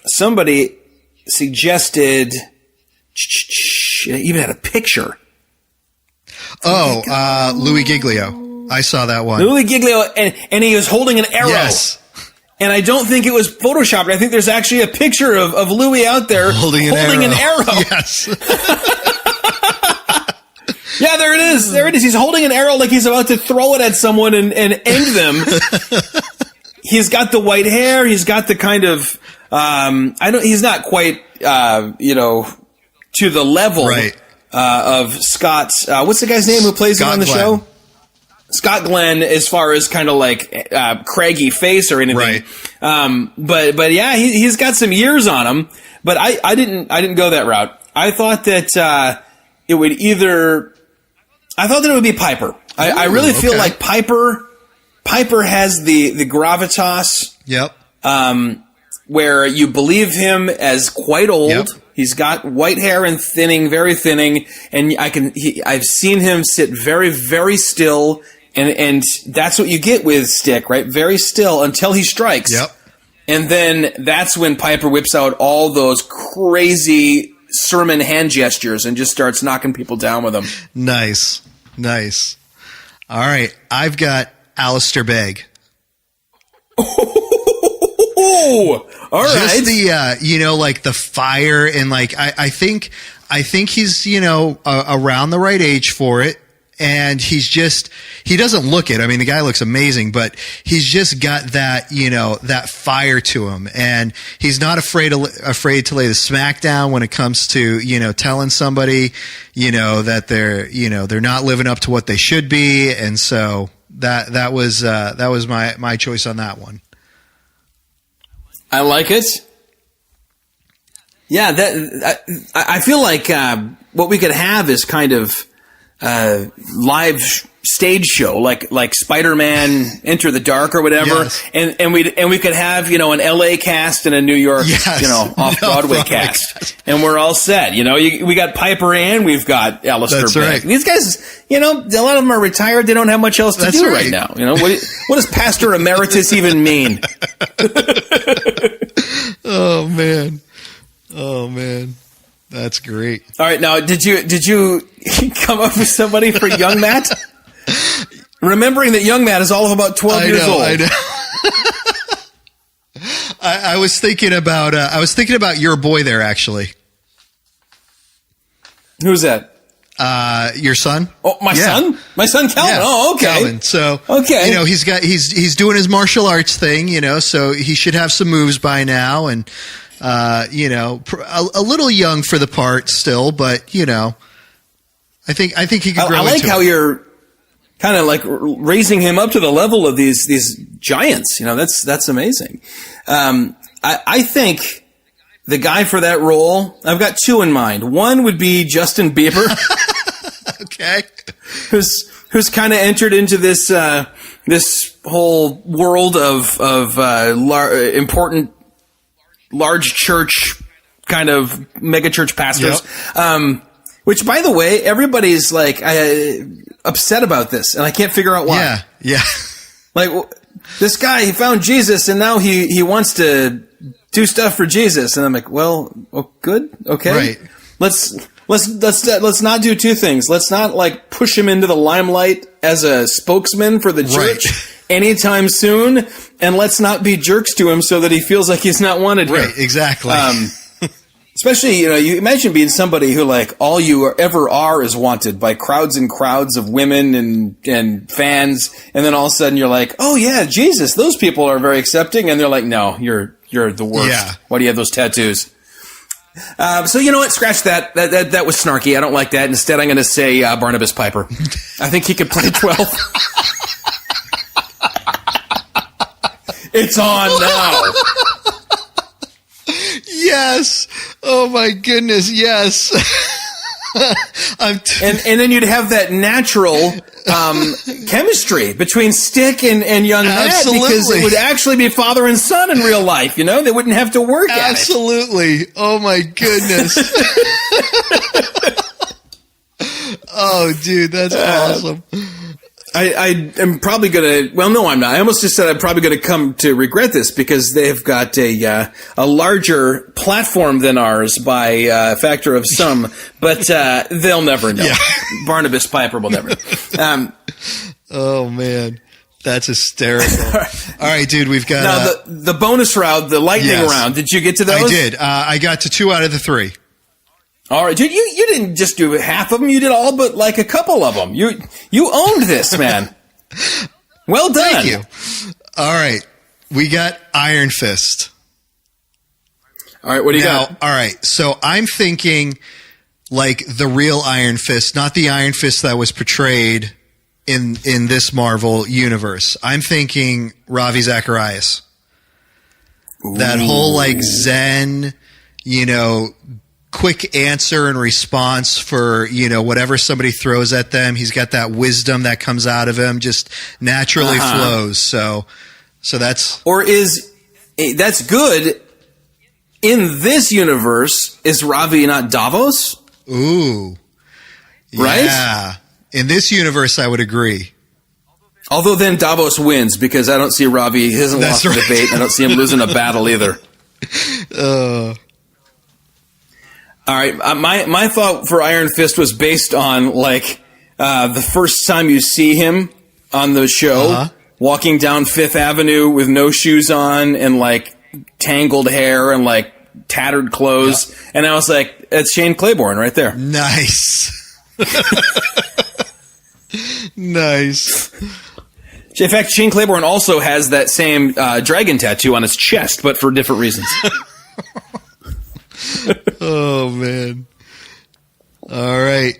Somebody suggested, even had a picture. Louis Giglio. I saw that one. Louis Giglio, and he was holding an arrow. Yes. And I don't think it was photoshopped. I think there's actually a picture of Louis out there holding an arrow. Yes. Yeah, there it is. He's holding an arrow like he's about to throw it at someone and end them. He's got the white hair. He's got the kind of, he's not quite, to the level. Right. Of Scott's, what's the guy's name who plays him on the show? Scott Glenn as far as kind of like craggy face or anything. Right. But yeah, he's got some years on him. But I didn't go that route. I thought that it would be Piper. I really feel like Piper has the gravitas. Yep. Where you believe him as quite old. Yep. He's got white hair and thinning, very thinning, and I've seen him sit very, very still, and that's what you get with Stick, right? Very still until he strikes. Yep. And then that's when Piper whips out all those crazy sermon hand gestures and just starts knocking people down with them. Nice. All right, I've got Alistair Begg. Oh, all right. Just the like the fire, and like I think he's around the right age for it, and he doesn't look it. I mean, the guy looks amazing, but he's just got that that fire to him, and he's not afraid to lay the smack down when it comes to telling somebody that they're not living up to what they should be, and so that was my choice on that one. I like it. Yeah, I feel like what we could have is kind of live stage show, like Spider-Man Enter the Dark or whatever, yes. and we could have an LA cast and a New York off Broadway cast, and we're all set. We got Piper and we've got Alistair That's Begg. right. These guys, a lot of them are retired. They don't have much else to do right now. What does Pastor Emeritus even mean? Oh man, that's great. All right, now did you come up with somebody for young Matt? Remembering that young Matt is all of about 12 years old. I know. I was thinking about your boy there, actually. Who's that? Your son. Oh, my son? My son Calvin. Yeah. Oh, okay. Calvin. So, okay. he's doing his martial arts thing, so he should have some moves by now, and a little young for the part still, but I think he could grow. I like into how it. you're kind of like raising him up to the level of these giants. That's amazing. I think the guy for that role, I've got two in mind. One would be Justin Bieber. Okay. Who's kind of entered into this whole world of important large church kind of mega church pastors. Yep. Which, by the way, everybody's like upset about this, and I can't figure out why. Yeah. Like this guy, he found Jesus, and now he wants to do stuff for Jesus, and I'm like, well, good, okay, right. Let's not do two things. Let's not like push him into the limelight as a spokesman for the church anytime soon, and let's not be jerks to him so that he feels like he's not wanted here. Right, exactly. Especially, you imagine being somebody who like all you ever are is wanted by crowds and crowds of women and fans, and then all of a sudden you're like, oh yeah, Jesus, those people are very accepting, and they're like, no, you're the worst. Yeah. Why do you have those tattoos? So you know what? Scratch that. That was snarky. I don't like that. Instead, I'm going to say Barnabas Piper. I think he could play 12. It's on now. Yes. Oh my goodness. Yes. And then you'd have that natural chemistry between Stick and young Matt, because it would actually be father and son in real life. They wouldn't have to work at it. Absolutely. Oh my goodness. Oh, dude, that's awesome. I am probably going to, well, no, I'm not. I almost just said I'm probably going to come to regret this, because they've got a larger platform than ours by a factor of some, but they'll never know. Yeah. Barnabas Piper will never. Oh, man. That's hysterical. All right, dude, we've got... Now, the bonus round, the lightning round, did you get to those? I did. I got to 2 out of the 3. All right, dude, you didn't just do half of them. You did all but like a couple of them. You owned this, man. Well done. Thank you. All right, we got Iron Fist. All right, what do you got? All right, so I'm thinking like the real Iron Fist, not the Iron Fist that was portrayed in this Marvel universe. I'm thinking Ravi Zacharias. Ooh. That whole like Zen, quick answer and response for, whatever somebody throws at them. He's got that wisdom that comes out of him, just naturally flows. So that's good. In this universe, is Ravi not Davos? Ooh. Right? Yeah. In this universe, I would agree. Although then Davos wins, because I don't see Ravi. He hasn't lost the debate. I don't see him losing a battle either. All right. My thought for Iron Fist was based on, the first time you see him on the show, walking down Fifth Avenue with no shoes on and, tangled hair and, tattered clothes. Yep. And I was like, it's Shane Claiborne right there. Nice. Nice. In fact, Shane Claiborne also has that same dragon tattoo on his chest, but for different reasons. Oh, man. All right.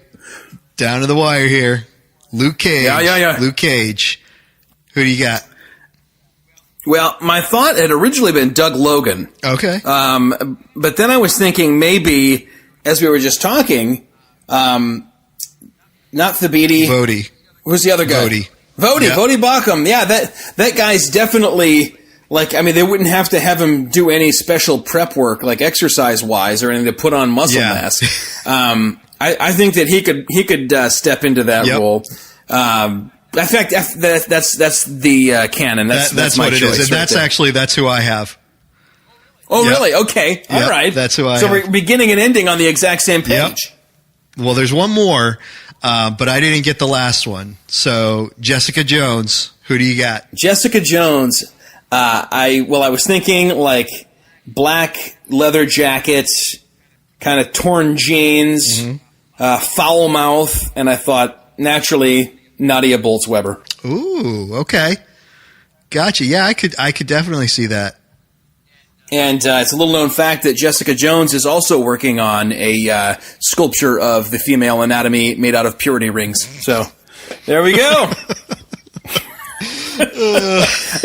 Down to the wire here. Luke Cage. Yeah. Luke Cage. Who do you got? Well, my thought had originally been Doug Logan. Okay. But then I was thinking maybe, as we were just talking, not Thabiti. Vody. Who's the other guy? Vody. Yep. Vody Bakum. Yeah, that guy's definitely, they wouldn't have to have him do any special prep work, exercise-wise or anything to put on muscle mass. I think that he could step into that role. In fact, that's the canon. That's my what it choice. is, and that's who I have. Oh, really? Okay, all right. That's who I have. So we're beginning and ending on the exact same page. Yep. Well, there's one more, but I didn't get the last one. So Jessica Jones, who do you got? Jessica Jones. I was thinking black leather jackets, kind of torn jeans, foul mouth, and I thought naturally Nadia Bolz-Weber. Ooh, okay. Gotcha. Yeah, I could definitely see that. And it's a little known fact that Jessica Jones is also working on a sculpture of the female anatomy made out of purity rings. So there we go.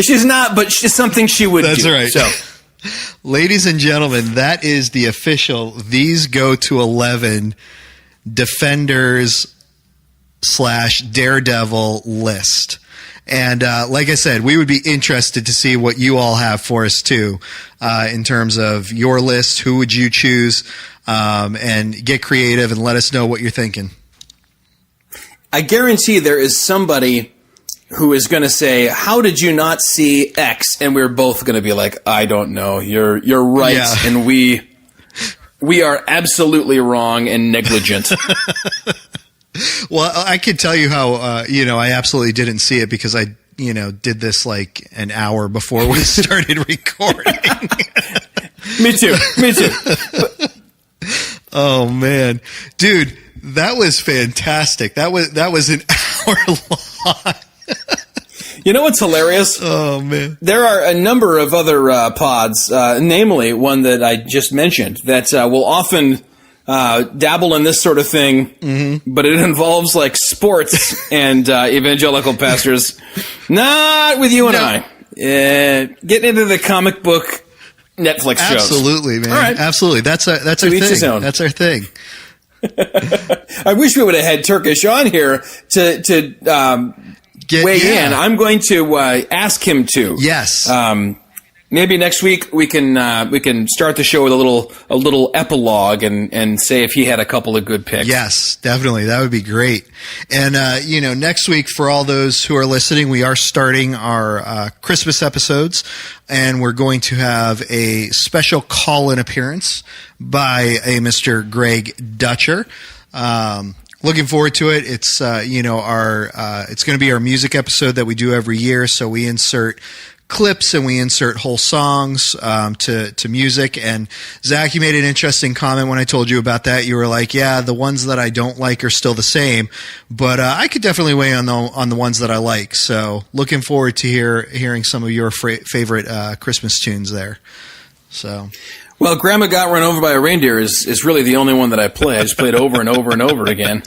She's not, but she's something she would do. That's right. So, ladies and gentlemen, that is the official These Go to 11 Defenders / Daredevil list. And like I said, we would be interested to see what you all have for us too, in terms of your list. Who would you choose? And get creative and let us know what you're thinking. I guarantee there is somebody who is going to say, "How did you not see X?" And we're both going to be like, "I don't know. You're right, and we are absolutely wrong and negligent." Well, I could tell you how, I absolutely didn't see it because I, did this an hour before we started recording. Me too. Oh, man. Dude, that was fantastic. That was an hour long. You know what's hilarious? Oh, man. There are a number of other pods, namely one that I just mentioned, that will often dabble in this sort of thing, but it involves sports and evangelical pastors. Not with you and I. Getting into the comic book Netflix shows. Absolutely, man. All right. Absolutely. That's our thing. That's our thing. I wish we would have had Turkish on here to weigh in. I'm going to ask him to. Yes. Maybe next week we can start the show with a little epilogue and say if he had a couple of good picks. Yes, definitely. That would be great. And next week, for all those who are listening, we are starting our Christmas episodes, and we're going to have a special call-in appearance by a Mr. Greg Dutcher. Looking forward to it. It's it's going to be our music episode that we do every year. So we insert clips and we insert whole songs to music. And Zach, you made an interesting comment when I told you about that. You were like, "Yeah, the ones that I don't like are still the same, but I could definitely weigh on the ones that I like." So looking forward to hearing some of your favorite Christmas tunes there. So. Well, Grandma Got Run Over by a Reindeer is really the only one that I play. I just play it over and over and over again.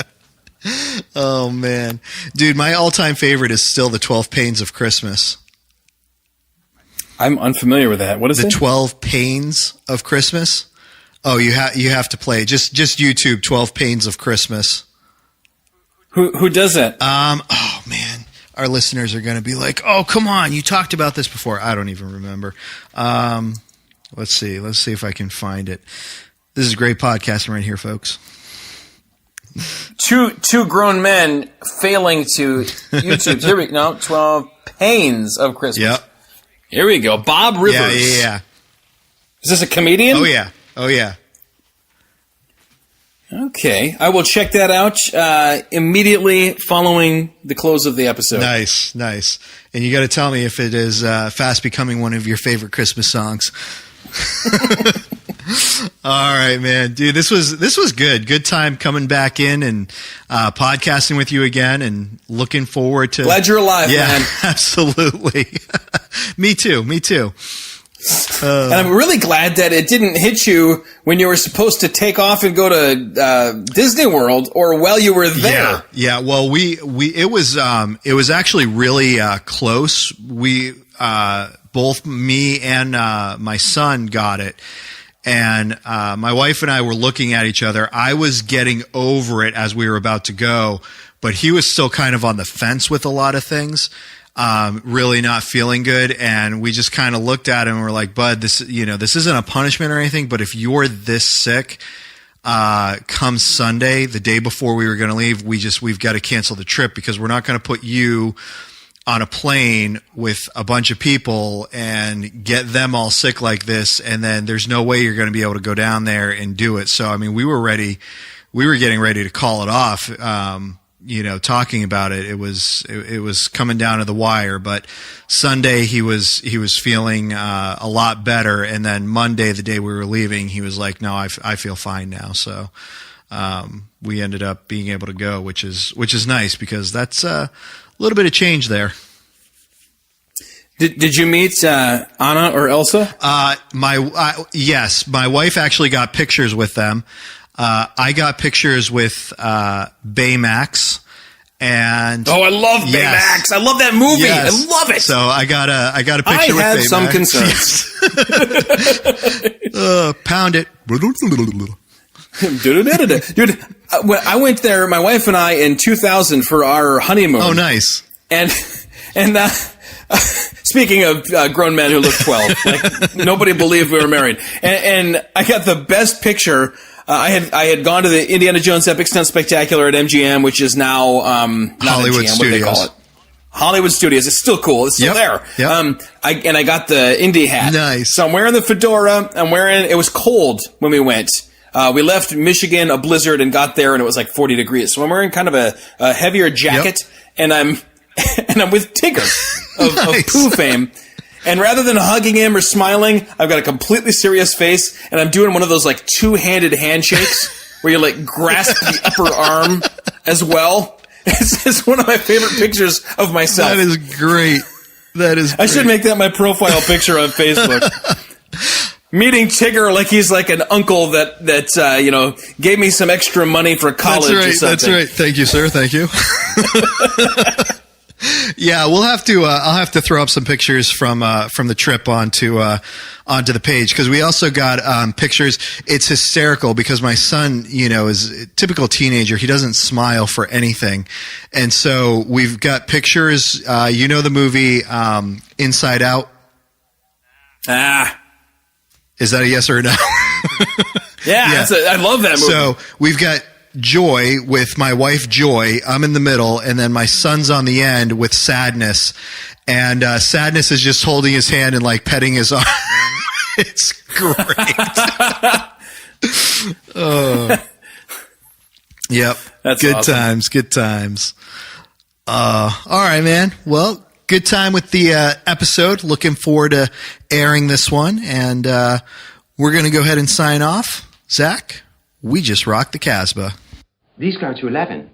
Oh man, dude, my all-time favorite is still the 12 Pains of Christmas. I'm unfamiliar with that. What is The it? 12 Pains of Christmas. Oh, you have to play it. Just YouTube 12 Pains of Christmas. Who does that? Oh man, our listeners are going to be like, "Oh, come on, you talked about this before." I don't even remember. Let's see if I can find it. This is great podcasting right here, folks. Two grown men failing to YouTube. Here we go. 12 Pains of Christmas. Yep. Here we go. Bob Rivers. Yeah. Is this a comedian? Oh yeah. Okay. I will check that out immediately following the close of the episode. Nice. And you got to tell me if it is fast becoming one of your favorite Christmas songs. All right, man, dude, this was good. Good time coming back in and podcasting with you again, and looking forward to. Glad you're alive, man. Absolutely. Me too. And I'm really glad that it didn't hit you when you were supposed to take off and go to Disney World, or while you were there. Yeah. Well, it was actually really close. We both me and my son got it. And my wife and I were looking at each other. I was getting over it as we were about to go, but he was still kind of on the fence with a lot of things, really not feeling good. And we just kind of looked at him and were like, "Bud, this isn't a punishment or anything, but if you're this sick, come Sunday, the day before we were going to leave, we've got to cancel the trip, because we're not going to put you on a plane with a bunch of people and get them all sick like this, and then there's no way you're going to be able to go down there and do it." So, I mean, we were getting ready to call it off, talking about it. It was coming down to the wire, but Sunday he was feeling a lot better, and then Monday, the day we were leaving, he was like, "No, I feel fine now." So, we ended up being able to go, which is nice, because that's a little bit of change there. Did you meet Anna or Elsa? Yes, my wife actually got pictures with them. I got pictures with Baymax, and I love Baymax. I love that movie. Yes. I love it. So I got a picture with Baymax. I have some concerns. Pound it. Dude, when I went there, my wife and I, in 2000 for our honeymoon. Oh, nice. And speaking of grown men who look 12, like nobody believed we were married. And I got the best picture. I had gone to the Indiana Jones Epic Stunt Spectacular at MGM, which is now not Hollywood MGM. Studios. What do they call it? Hollywood Studios. It's still cool. It's still there. Yep. I got the Indy hat. Nice. So I'm wearing the fedora. It was cold when we went. We left Michigan, a blizzard, and got there, and it was like 40 degrees. So I'm wearing kind of a heavier jacket, and I'm with Tigger of Pooh fame. And rather than hugging him or smiling, I've got a completely serious face, and I'm doing one of those like two-handed handshakes where you like grasp the upper arm as well. It's one of my favorite pictures of myself. That is great. I should make that my profile picture on Facebook. Meeting Tigger like he's like an uncle that gave me some extra money for college or something. That's right. Thank you, sir. Thank you. Yeah, we'll have to. I'll have to throw up some pictures from the trip onto the page, because we also got pictures. It's hysterical because my son, is a typical teenager. He doesn't smile for anything, and so we've got pictures. The movie Inside Out. Is that a yes or a no? Yeah. I love that movie. So we've got Joy with my wife Joy. I'm in the middle, and then my son's on the end with Sadness. And Sadness is just holding his hand and like petting his arm. It's great. Yep. That's good awesome. Good times. All right, man. Well, good time with the episode. Looking forward to airing this one. And we're going to go ahead and sign off. Zach, we just rocked the Casbah. Please go to 11.